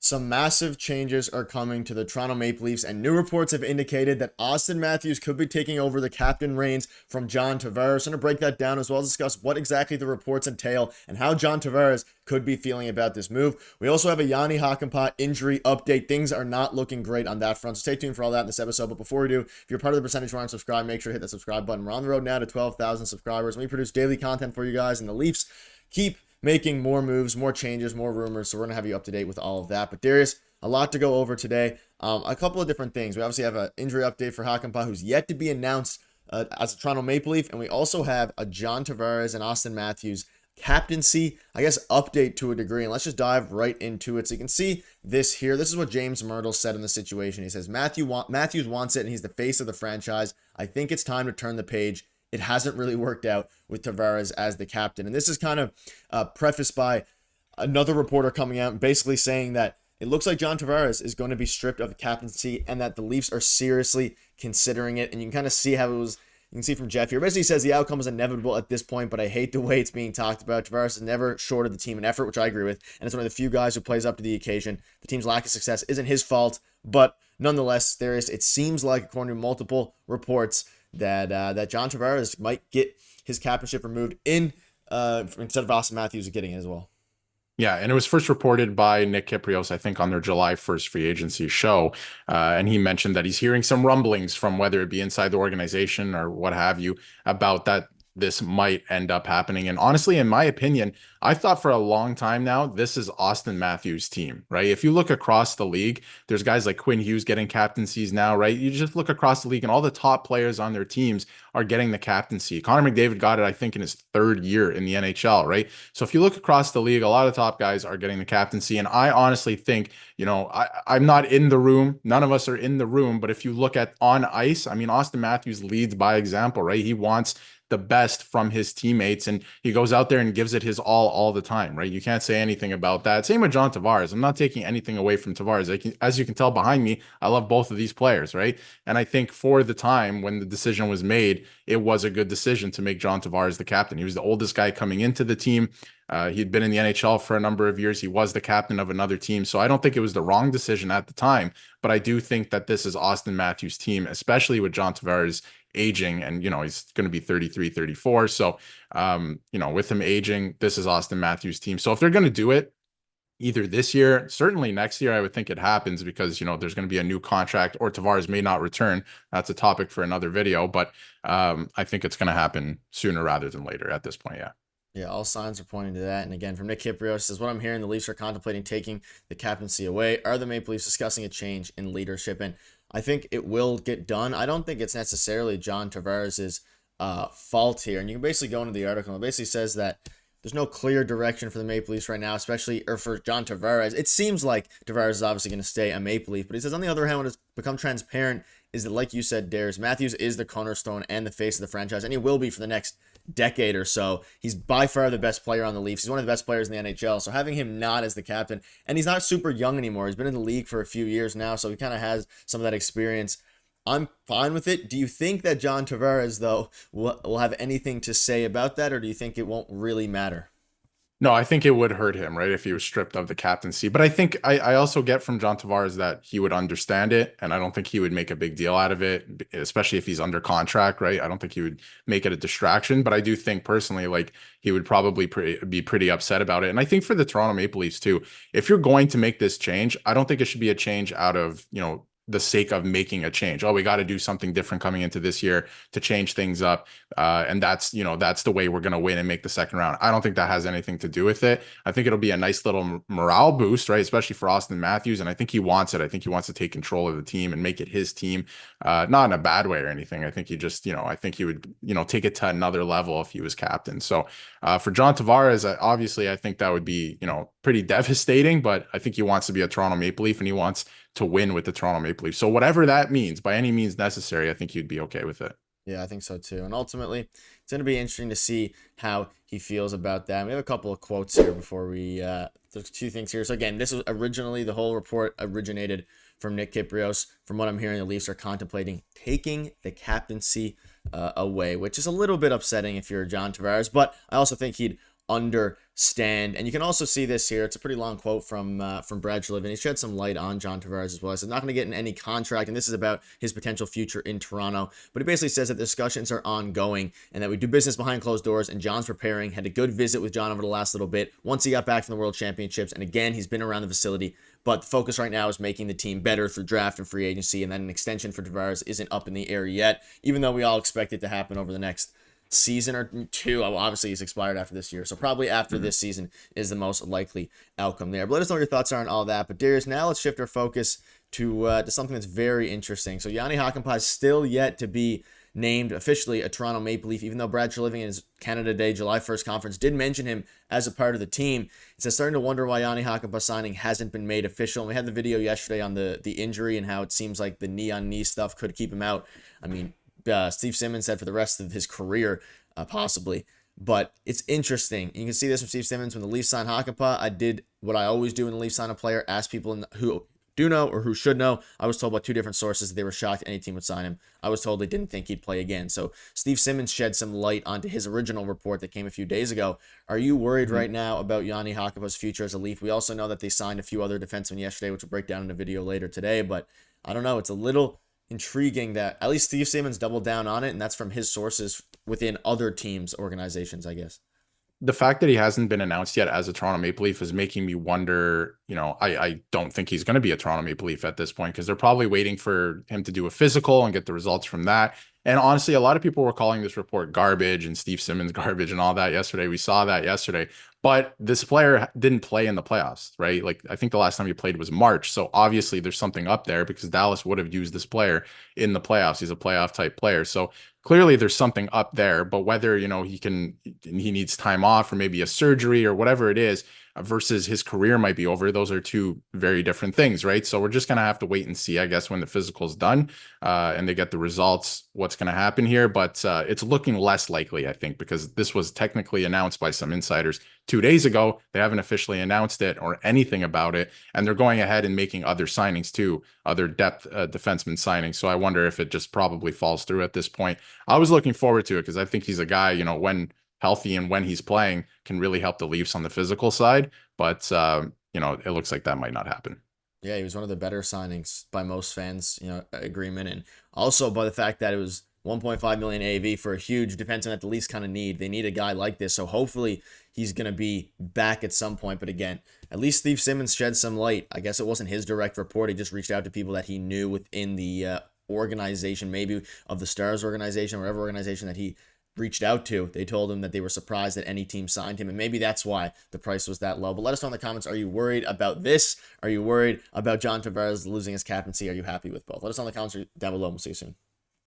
Some massive changes are coming to the Toronto Maple Leafs, and new reports have indicated that Auston Matthews could be taking over the captain reins from John Tavares. I'm going to break that down as well as discuss what exactly the reports entail and how John Tavares could be feeling about this move. We also have a Yani Hakampaa injury update. Things are not looking great on that front, so stay tuned for all that in this episode. But before we do, if you're part of the percentage who aren't subscribed, make sure to hit that subscribe button. We're on the road now to 12,000 subscribers, and we produce daily content for you guys, and the Leafs keep making more moves, more changes, more rumors. So we're going to have you up to date with all of that. But Darius, a lot to go over today. A couple of different things. We obviously have an injury update for Hakampaa, who's yet to be announced as a Toronto Maple Leaf. And we also have a John Tavares and Auston Matthews captaincy, I guess, update to a degree. And let's just dive right into it. So you can see this here. This is what James Myrtle said in the situation. He says, Matthews wants it, and he's the face of the franchise. I think it's time to turn the page. It hasn't really worked out with Tavares as the captain. And this is kind of prefaced by another reporter coming out and basically saying that it looks like John Tavares is going to be stripped of the captaincy and that the Leafs are seriously considering it. And you can kind of see how it was. You can see from Jeff here. Basically says the outcome is inevitable at this point, but I hate the way it's being talked about. Tavares has never shorted the team in effort, which I agree with. And it's one of the few guys who plays up to the occasion. The team's lack of success isn't his fault, but nonetheless, it seems like, according to multiple reports, that John Tavares might get his captainship removed instead of Auston Matthews getting it as well. Yeah, and it was first reported by Nick Kyprios, I think, on their July 1st free agency show. And he mentioned that he's hearing some rumblings from whether it be inside the organization or what have you about that this might end up happening. And honestly, in my opinion, I thought for a long time now, this is Auston Matthews' team, right? If you look across the league, there's guys like Quinn Hughes getting captaincies now, right? You just look across the league and all the top players on their teams are getting the captaincy. Connor McDavid got it, I think, in his third year in the NHL, right? So if you look across the league, a lot of top guys are getting the captaincy. And I honestly think, I'm not in the room. None of us are in the room. But if you look at on ice, I mean, Auston Matthews leads by example, right? He wants the best from his teammates, and he goes out there and gives it his all the time, right? You can't say anything about that. Same with John Tavares. I'm not taking anything away from Tavares. As you can tell behind me, I love both of these players, right? And I think for the time when the decision was made, it was a good decision to make John Tavares the captain. He was the oldest guy coming into the team. He'd been in the NHL for a number of years. He was the captain of another team. So I don't think it was the wrong decision at the time, but I do think that this is Auston Matthews' team, especially with John Tavares aging, and he's going to be 33, 34. So with him aging, this is Auston Matthews' team. So if they're going to do it either this year, certainly next year, I would think it happens because there's going to be a new contract, or Tavares may not return. That's a topic for another video, but I think it's going to happen sooner rather than later at this point. Yeah, all signs are pointing to that. And again, from Nick Kyprios, says, what I'm hearing, the Leafs are contemplating taking the captaincy away. Are the Maple Leafs discussing a change in leadership? And I think it will get done. I don't think it's necessarily John Tavares' fault here. And you can basically go into the article. It basically says that there's no clear direction for the Maple Leafs right now, or for John Tavares. It seems like Tavares is obviously going to stay a Maple Leaf. But he says, on the other hand, what has become transparent is that, like you said, Darius, Matthews is the cornerstone and the face of the franchise, and he will be for the next decade or so. He's by far the best player on the Leafs. He's one of the best players in the NHL. So having him not as the captain, and he's not super young anymore. He's been in the league for a few years now, so he kind of has some of that experience. I'm fine with it. Do you think that John Tavares, though, will have anything to say about that, or do you think it won't really matter? No, I think it would hurt him, right, if he was stripped of the captaincy. But I think I also get from John Tavares that he would understand it, and I don't think he would make a big deal out of it, especially if he's under contract, right? I don't think he would make it a distraction, but I do think personally, like, he would probably be pretty upset about it. And I think for the Toronto Maple Leafs too, if you're going to make this change, I don't think it should be a change out of, the sake of making a change. Oh, we got to do something different coming into this year to change things up. And that's the way we're going to win and make the second round. I don't think that has anything to do with it. I think it'll be a nice little morale boost, right? Especially for Auston Matthews. And I think he wants it. I think he wants to take control of the team and make it his team, not in a bad way or anything. I think he just, I think he would, take it to another level if he was captain. So for John Tavares, obviously, I think that would be, pretty devastating, but I think he wants to be a Toronto Maple Leaf and he wants to win with the Toronto Maple Leafs. So whatever that means, by any means necessary, I think he'd be okay with it. Yeah, I think so too. And ultimately, it's going to be interesting to see how he feels about that. We have a couple of quotes here before there's two things here. So again, this was originally, the whole report originated from Nick Kyprios. From what I'm hearing, the Leafs are contemplating taking the captaincy away, which is a little bit upsetting if you're John Tavares. But I also think he'd understand. And you can also see this here. It's a pretty long quote from Brad Treliving. He shed some light on John Tavares as well. He said not going to get in any contract, and this is about his potential future in Toronto. But he basically says that discussions are ongoing and that we do business behind closed doors, and John's preparing. Had a good visit with John over the last little bit once he got back from the World Championships. And again, he's been around the facility. But the focus right now is making the team better through draft and free agency, and then an extension for Tavares isn't up in the air yet, even though we all expect it to happen over the next season or two. Well, obviously, he's expired after this year, so probably after this season is the most likely outcome there. But let us know what your thoughts are on all that. But Darius, now let's shift our focus to something that's very interesting. So Yani Hakampaa is still yet to be named officially a Toronto Maple Leaf, even though Brad Treliving in his Canada Day July 1st conference did mention him as a part of the team. It's starting to wonder why Yani Hakampaa signing hasn't been made official. And we had the video yesterday on the injury and how it seems like the knee-on-knee stuff could keep him out. I mean, Steve Simmons said for the rest of his career, possibly. But it's interesting. You can see this from Steve Simmons when the Leafs signed Hakampaa. I did what I always do when the Leafs sign a player, ask people who do know or who should know. I was told by two different sources that they were shocked any team would sign him. I was told they didn't think he'd play again. So Steve Simmons shed some light onto his original report that came a few days ago. Are you worried right now about Yani Hakampaa's future as a Leaf? We also know that they signed a few other defensemen yesterday, which we'll break down in a video later today. But I don't know. It's a little intriguing that at least Steve Simmons doubled down on it, and that's from his sources within other teams' organizations, I guess. The fact that he hasn't been announced yet as a Toronto Maple Leaf is making me wonder, I don't think he's going to be a Toronto Maple Leaf at this point because they're probably waiting for him to do a physical and get the results from that. And honestly, a lot of people were calling this report garbage and Steve Simmons garbage and all that yesterday. We saw that yesterday. But this player didn't play in the playoffs, right? Like, I think the last time he played was March. So obviously there's something up there because Dallas would have used this player in the playoffs. He's a playoff type player. So clearly there's something up there, but whether, he needs time off or maybe a surgery or whatever it is versus his career might be over. Those are two very different things, right? So we're just going to have to wait and see, I guess, when the physical's done and they get the results, what's going to happen here. But it's looking less likely, I think, because this was technically announced by some insiders 2 days ago. They haven't officially announced it or anything about it. And they're going ahead and making other signings too, other depth defenseman signings. So I wonder if it just probably falls through at this point. I was looking forward to it because I think he's a guy, when healthy and when he's playing can really help the Leafs on the physical side. But, it looks like that might not happen. Yeah, he was one of the better signings by most fans, agreement. And also by the fact that it was 1.5 million AV for a huge defenseman that the Leafs kind of need. They need a guy like this. So hopefully he's going to be back at some point. But again, at least Steve Simmons shed some light. I guess it wasn't his direct report. He just reached out to people that he knew within the organization, maybe of the Stars organization, whatever organization that he reached out to. They told him that they were surprised that any team signed him, and maybe that's why the price was that low. But let us know in the comments, are you worried about this? Are you worried about John Tavares losing his captaincy? Are you happy with both? Let us know in the comments down below, and we'll see you soon.